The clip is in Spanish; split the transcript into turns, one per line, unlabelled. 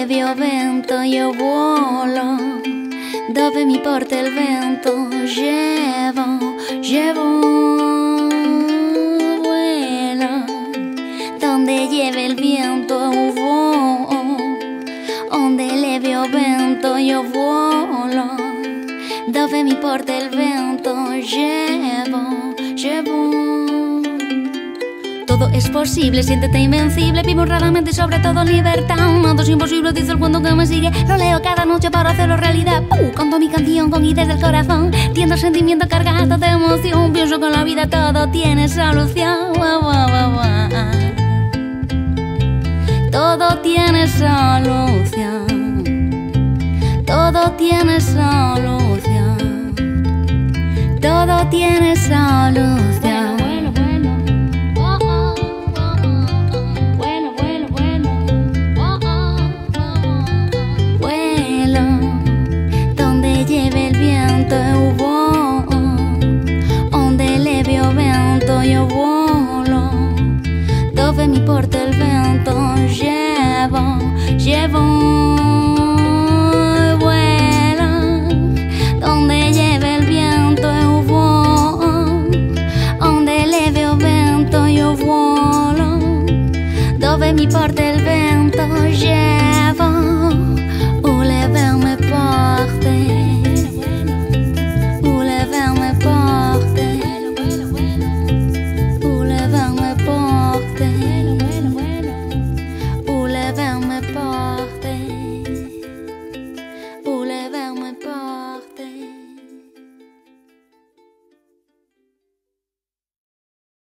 leve vento io volo, dove mi porta il vento vuelo, donde lleve el viento donde leve vento io volo, dove mi porta el vento llevo. Todo es posible, siéntete invencible, vivo honradamente y sobre todo libertad. Nada es imposible, dice el cuento que me sigue. Lo leo cada noche para hacerlo realidad. Canto mi canción con ideas del corazón, tiendo sentimiento cargado de emoción. Pienso que en la vida todo tiene solución. Todo tiene solución. Todo tiene solución. Todo tiene solución. Onde leve o vento io volo, dove mi porta il vento llevo